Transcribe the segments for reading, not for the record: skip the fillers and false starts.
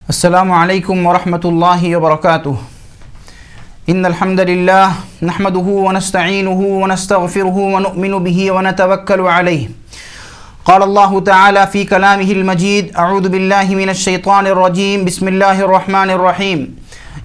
السلام علیکم ورحمۃ اللہ وبرکاتہ ان الحمد للہ نحمده ونستعینه ونستغفره ونؤمن به ونتوکل علیہ قال اللہ تعالی فی کلامہ المجید اعوذ باللہ من الشیطان الرجیم بسم اللہ الرحمن الرحیم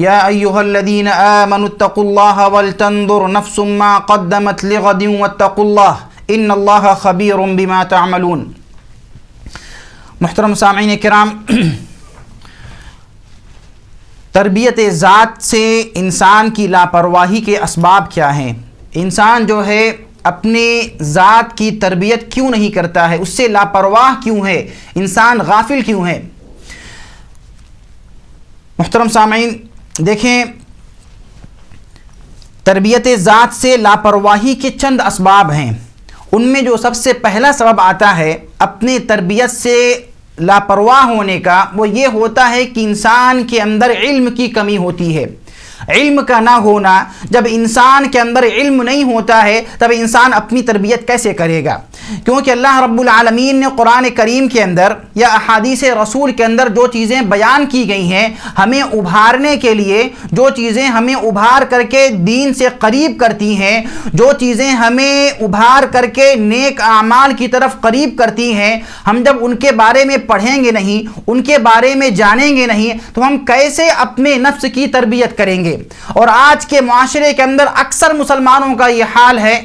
یا ایہا الذین آمنوا اتقوا اللہ ولتنظر نفس ما قدمت لغد واتقوا اللہ ان اللہ خبیر بما تعملون۔ محترم سامعین کرام، تربیت ذات سے انسان کی لاپرواہی کے اسباب کیا ہیں؟ انسان جو ہے اپنے ذات کی تربیت کیوں نہیں کرتا ہے؟ اس سے لاپرواہ کیوں ہے؟ انسان غافل کیوں ہے؟ محترم سامعین دیکھیں، تربیت ذات سے لاپرواہی کے چند اسباب ہیں۔ ان میں جو سب سے پہلا سبب آتا ہے اپنے تربیت سے لاپرواہ ہونے کا، وہ یہ ہوتا ہے کہ انسان کے اندر علم کی کمی ہوتی ہے۔ علم کا نہ ہونا، جب انسان کے اندر علم نہیں ہوتا ہے تب انسان اپنی تربیت کیسے کرے گا؟ کیونکہ اللہ رب العالمین نے قرآن کریم کے اندر یا احادیث رسول کے اندر جو چیزیں بیان کی گئی ہیں ہمیں ابھارنے کے لیے، جو چیزیں ہمیں ابھار کر کے دین سے قریب کرتی ہیں، جو چیزیں ہمیں ابھار کر کے نیک اعمال کی طرف قریب کرتی ہیں، ہم جب ان کے بارے میں پڑھیں گے نہیں، ان کے بارے میں جانیں گے نہیں تو ہم کیسے اپنے نفس کی تربیت کریں گے؟ اور آج کے معاشرے کے اندر اکثر مسلمانوں کا یہ حال ہے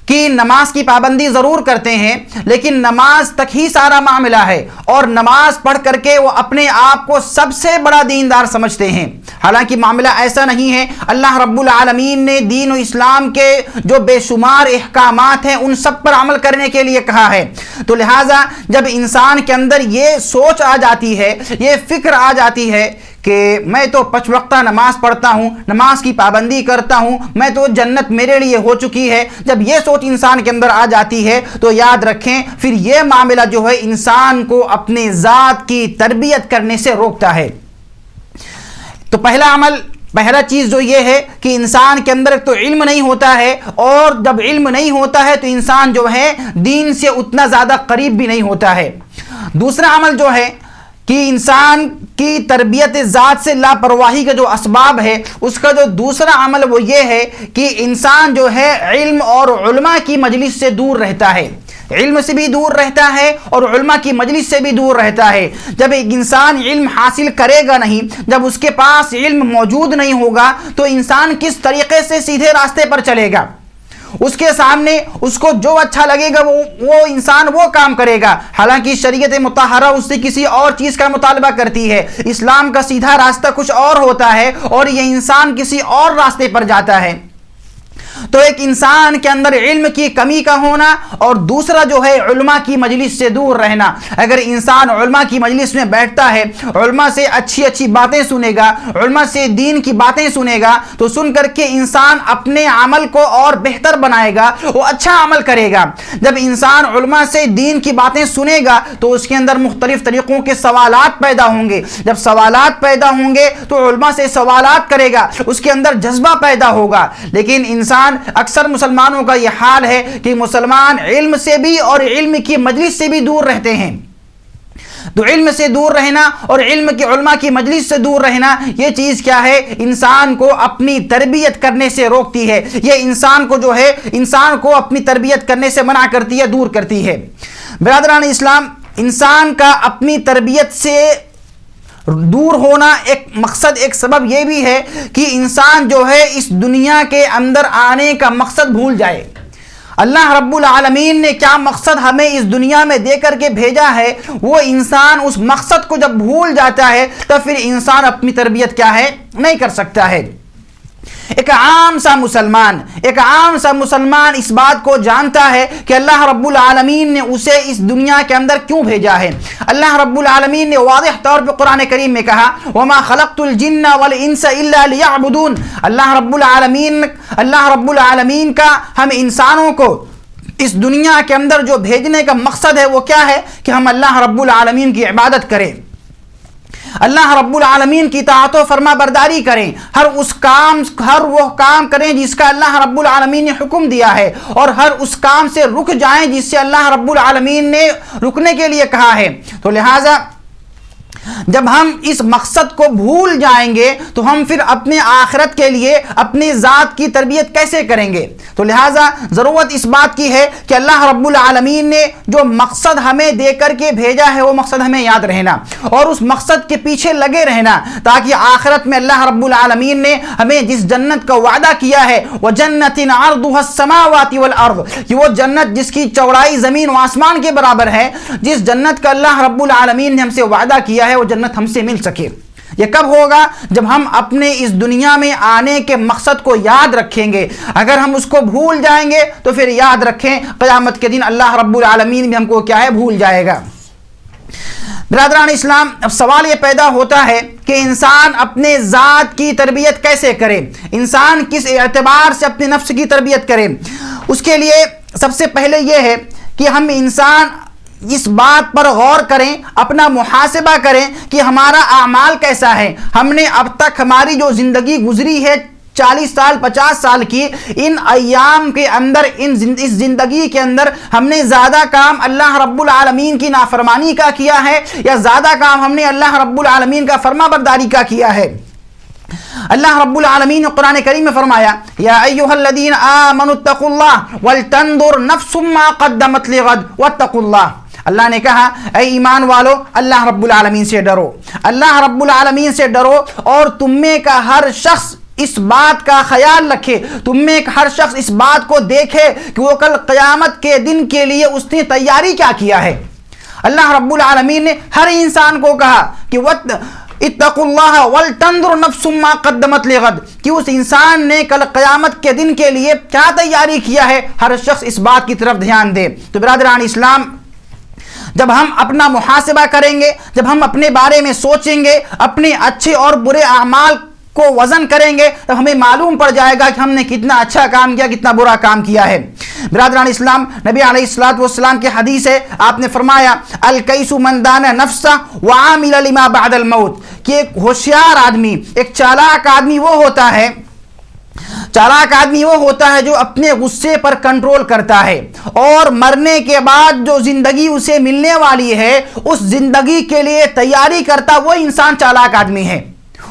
کہ نماز کی پابندی ضرور کرتے ہیں لیکن نماز تک ہی سارا معاملہ ہے، اور نماز پڑھ کر کے وہ اپنے آپ کو سب سے بڑا دیندار سمجھتے ہیں، حالانکہ معاملہ ایسا نہیں ہے۔ اللہ رب العالمین نے دین و اسلام کے جو بے شمار احکامات ہیں ان سب پر عمل کرنے کے لیے کہا ہے، تو لہٰذا جب انسان کے اندر یہ سوچ آ جاتی ہے، یہ فکر آ جاتی ہے کہ میں تو 5 وقتہ نماز پڑھتا ہوں، نماز کی پابندی کرتا ہوں، میں تو جنت میرے لیے ہو چکی ہے، جب یہ سوچ انسان کے اندر آ جاتی ہے تو یاد رکھیں پھر یہ معاملہ جو ہے انسان کو اپنے ذات کی تربیت کرنے سے روکتا ہے۔ تو پہلا چیز جو یہ ہے کہ انسان کے اندر تو علم نہیں ہوتا ہے، اور جب علم نہیں ہوتا ہے تو انسان جو ہے دین سے اتنا زیادہ قریب بھی نہیں ہوتا ہے۔ دوسرا عمل جو ہے کہ انسان کی تربیت ذات سے لاپرواہی کا جو اسباب ہے اس کا جو دوسرا عمل وہ یہ ہے کہ انسان جو ہے علم اور علماء کی مجلس سے دور رہتا ہے، علم سے بھی دور رہتا ہے اور علماء کی مجلس سے بھی دور رہتا ہے۔ جب ایک انسان علم حاصل کرے گا نہیں، جب اس کے پاس علم موجود نہیں ہوگا تو انسان کس طریقے سے سیدھے راستے پر چلے گا؟ اس کے سامنے اس کو جو اچھا لگے گا وہ انسان وہ کام کرے گا، حالانکہ شریعت مطہرہ اس سے کسی اور چیز کا مطالبہ کرتی ہے۔ اسلام کا سیدھا راستہ کچھ اور ہوتا ہے اور یہ انسان کسی اور راستے پر جاتا ہے۔ تو ایک انسان کے اندر علم کی کمی کا ہونا اور دوسرا جو ہے علماء کی مجلس سے دور رہنا۔ اگر انسان علماء کی مجلس میں بیٹھتا ہے، علماء سے اچھی باتیں سنے گا، علماء سے دین کی باتیں سنے گا تو سن کر کے انسان اپنے عمل کو اور بہتر بنائے گا، وہ اچھا عمل کرے گا۔ جب انسان علماء سے دین کی باتیں سنے گا تو اس کے اندر مختلف طریقوں کے سوالات پیدا ہوں گے، جب سوالات پیدا ہوں گے تو علماء سے سوالات کرے گا، اس کے اندر جذبہ پیدا ہوگا۔ لیکن انسان اکثر مسلمانوں کا یہ حال ہے کہ مسلمان علم سے بھی اور علم کی مجلس سے بھی دور رہتے ہیں۔ تو علم سے دور رہنا اور علم کی علماء کی مجلس سے دور رہنا، یہ چیز کیا ہے؟ انسان کو اپنی تربیت کرنے سے روکتی ہے، یہ انسان کو اپنی تربیت کرنے سے منع کرتی ہے، دور کرتی ہے۔ برادران اسلام، انسان کا اپنی تربیت سے دور ہونا ایک مقصد، ایک سبب یہ بھی ہے کہ انسان جو ہے اس دنیا کے اندر آنے کا مقصد بھول جائے۔ اللہ رب العالمین نے کیا مقصد ہمیں اس دنیا میں دے کر کے بھیجا ہے، وہ انسان اس مقصد کو جب بھول جاتا ہے تو پھر انسان اپنی تربیت کیا ہے؟ نہیں کر سکتا ہے۔ ایک عام سا مسلمان اس بات کو جانتا ہے کہ اللہ رب العالمین نے اسے اس دنیا کے اندر کیوں بھیجا ہے۔ اللہ رب العالمین نے واضح طور پہ قرآن کریم میں کہا وَمَا خَلَقْتُ الْجِنَّ وَالْإِنسَ إِلَّا لِيَعْبُدُونَ۔ اللہ رب العالمین کا ہم انسانوں کو اس دنیا کے اندر جو بھیجنے کا مقصد ہے وہ کیا ہے؟ کہ ہم اللہ رب العالمین کی عبادت کریں، اللہ رب العالمین کی اطاعت و فرما برداری کریں، ہر وہ کام کریں جس کا اللہ رب العالمین نے حکم دیا ہے، اور ہر اس کام سے رک جائیں جس سے اللہ رب العالمین نے رکنے کے لیے کہا ہے۔ تو لہٰذا جب ہم اس مقصد کو بھول جائیں گے تو ہم پھر اپنے آخرت کے لیے اپنی ذات کی تربیت کیسے کریں گے؟ تو لہٰذا ضرورت اس بات کی ہے کہ اللہ رب العالمین نے جو مقصد ہمیں دے کر کے بھیجا ہے وہ مقصد ہمیں یاد رہنا اور اس مقصد کے پیچھے لگے رہنا، تاکہ آخرت میں اللہ رب العالمین نے ہمیں جس جنت کا وعدہ کیا ہے وَجَنَّةٍ عَرْضُهَا السَّمَاوَاتِ وَالْأَرْضُ، کہ وہ جنت جس کی چوڑائی زمین و آسمان کے برابر ہے، جس جنت کا اللہ رب العالمین نے ہم سے وعدہ کیا ہے وہ جنت ہم سے مل سکے۔ یہ کب ہوگا؟ جب ہم اپنے اس دنیا میں آنے کے مقصد کو یاد رکھیں گے۔ اگر ہم اس کو بھول جائیں گے تو پھر یاد رکھیں قیامت کے دن اللہ رب العالمین بھی ہم کو کیا ہے؟ بھول جائے گا۔ برادران اسلام، اب سوال یہ پیدا ہوتا ہے کہ انسان اپنے ذات کی تربیت کیسے کرے؟ انسان کس اعتبار سے اپنے نفس کی تربیت کرے؟ اس کے لیے سب سے پہلے یہ ہے کہ ہم انسان اس بات پر غور کریں، اپنا محاسبہ کریں کہ ہمارا اعمال کیسا ہے۔ ہم نے اب تک ہماری جو زندگی گزری ہے 40 سال 50 سال کی، ان ایام کے اندر اس زندگی کے اندر ہم نے زیادہ کام اللہ رب العالمین کی نافرمانی کا کیا ہے یا زیادہ کام ہم نے اللہ رب العالمین کا فرما برداری کا کیا ہے؟ اللہ رب العالمین نے قرآن کریم میں فرمایا یا ایھا الذین آمنوا اتقوا اللہ ولتنظر نفس ما قدمت لغد واتقوا اللہ۔ اللہ نے کہا اے ایمان والو اللہ رب العالمین سے ڈرو، اللہ رب العالمین سے ڈرو، اور تم میں کا ہر شخص اس بات کا خیال رکھے، تم میں ہر شخص اس بات کو دیکھے کہ وہ کل قیامت کے دن کے لیے اس نے تیاری کیا کیا ہے۔ اللہ رب العالمین نے ہر انسان کو کہا کہ اتقوا اللہ ولتنظر نفس ما قدمت لغد، کہ اس انسان نے کل قیامت کے دن کے لیے کیا تیاری کیا ہے، ہر شخص اس بات کی طرف دھیان دے۔ تو برادران اسلام، جب ہم اپنا محاسبہ کریں گے، جب ہم اپنے بارے میں سوچیں گے، اپنے اچھے اور برے اعمال کو وزن کریں گے، تو ہمیں معلوم پڑ جائے گا کہ ہم نے کتنا اچھا کام کیا، کتنا برا کام کیا ہے۔ برادران اسلام، نبی علیہ الصلوۃ والسلام کی حدیث ہے، آپ نے فرمایا الکیس من دان نفسہ وعامل لما بعد الموت، کہ ایک ہوشیار آدمی، ایک چالاک آدمی وہ ہوتا ہے، جو اپنے غصے پر کنٹرول کرتا ہے اور مرنے کے بعد جو زندگی اسے ملنے والی ہے اس زندگی کے لیے تیاری کرتا، وہ انسان چالاک آدمی ہے،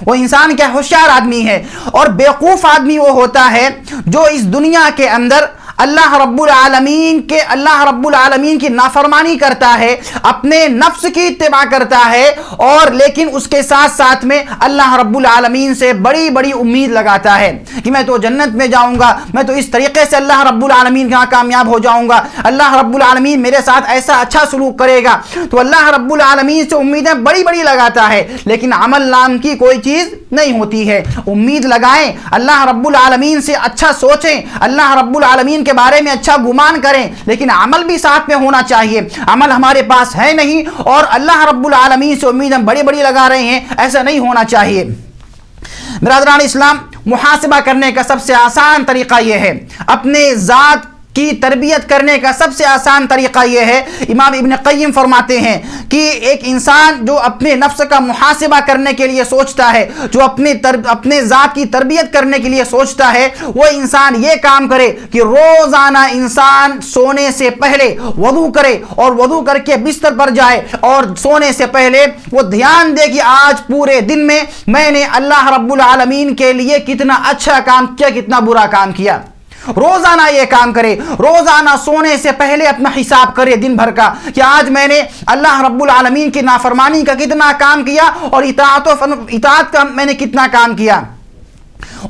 وہ انسان کیا ہوشیار آدمی ہے۔ اور بیوقوف آدمی وہ ہوتا ہے جو اس دنیا کے اندر اللہ رب العالمین کی نافرمانی کرتا ہے، اپنے نفس کی اتباع کرتا ہے، اور لیکن اس کے ساتھ ساتھ میں اللہ رب العالمین سے بڑی بڑی امید لگاتا ہے کہ میں تو جنت میں جاؤں گا، میں تو اس طریقے سے اللہ رب العالمین کے ہاں کامیاب ہو جاؤں گا، اللہ رب العالمین میرے ساتھ ایسا اچھا سلوک کرے گا۔ تو اللہ رب العالمین سے امیدیں بڑی بڑی لگاتا ہے، لیکن عمل نام کی کوئی چیز نہیں ہوتی ہے۔ امید لگائیں، اللہ رب العالمین سے اچھا سوچیں، اللہ رب العالمین کے بارے میں اچھا گمان کریں، لیکن عمل بھی ساتھ میں ہونا چاہیے۔ عمل ہمارے پاس ہے نہیں اور اللہ رب العالمین سے امید ہم بڑی بڑی لگا رہے ہیں، ایسا نہیں ہونا چاہیے۔ برادران اسلام، محاسبہ کرنے کا سب سے آسان طریقہ یہ ہے، اپنے ذات کی تربیت کرنے کا سب سے آسان طریقہ یہ ہے۔ امام ابن قیم فرماتے ہیں کہ ایک انسان جو اپنے نفس کا محاسبہ کرنے کے لیے سوچتا ہے، جو اپنے ذات کی تربیت کرنے کے لیے سوچتا ہے، وہ انسان یہ کام کرے کہ روزانہ انسان سونے سے پہلے وضو کرے اور وضو کر کے بستر پر جائے، اور سونے سے پہلے وہ دھیان دے کہ آج پورے دن میں نے اللہ رب العالمین کے لیے کتنا اچھا کام کیا، کتنا برا کام کیا۔ روزانہ یہ کام کرے، روزانہ سونے سے پہلے اپنا حساب کرے دن بھر کا کہ آج میں نے اللہ رب العالمین کی نافرمانی کا کتنا کام کیا اور اطاعت کا میں نے کتنا کام کیا۔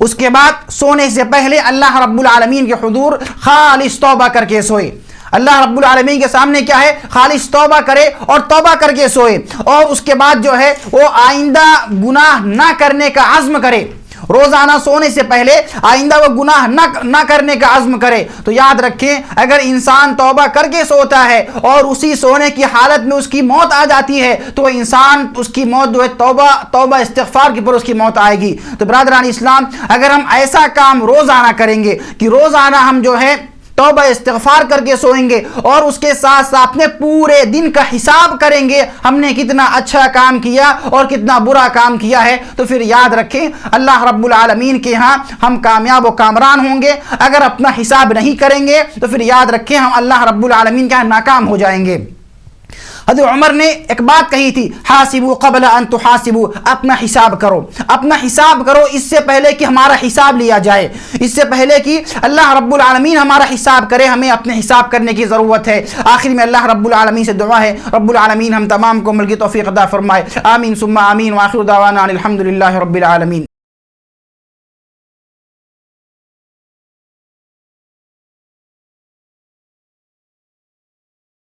اس کے بعد سونے سے پہلے اللہ رب العالمین کے حضور خالص توبہ کر کے سوئے۔ اللہ رب العالمین کے سامنے کیا ہے؟ خالص توبہ کرے اور توبہ کر کے سوئے، اور اس کے بعد جو ہے وہ آئندہ گناہ نہ کرنے کا عزم کرے۔ روزانہ سونے سے پہلے آئندہ وہ گناہ نہ کرنے کا عزم کرے۔ تو یاد رکھیں، اگر انسان توبہ کر کے سوتا ہے اور اسی سونے کی حالت میں اس کی موت آ جاتی ہے تو انسان اس کی موت جو ہے توبہ استغفار کے پر اس کی موت آئے گی۔ تو برادران اسلام، اگر ہم ایسا کام روزانہ کریں گے کہ روزانہ ہم جو ہے توبہ استغفار کر کے سوئیں گے اور اس کے ساتھ ساتھ اپنے پورے دن کا حساب کریں گے، ہم نے کتنا اچھا کام کیا اور کتنا برا کام کیا ہے، تو پھر یاد رکھیں اللہ رب العالمین کے ہاں ہم کامیاب و کامران ہوں گے۔ اگر اپنا حساب نہیں کریں گے تو پھر یاد رکھیں ہم اللہ رب العالمین کے ہاں ناکام ہو جائیں گے۔ حضرت عمر نے ایک بات کہی تھی، حاسبوا قبل ان تحاسبوا، اپنا حساب کرو، اپنا حساب کرو اس سے پہلے کہ ہمارا حساب لیا جائے، اس سے پہلے کہ اللہ رب العالمین ہمارا حساب کرے، ہمیں اپنے حساب کرنے کی ضرورت ہے۔ آخر میں اللہ رب العالمین سے دعا ہے، رب العالمین ہم تمام کو عمل کی توفیق عطا فرمائے، آمین ثم آمین، وآخر دعوانا ان الحمد للہ رب العالمین۔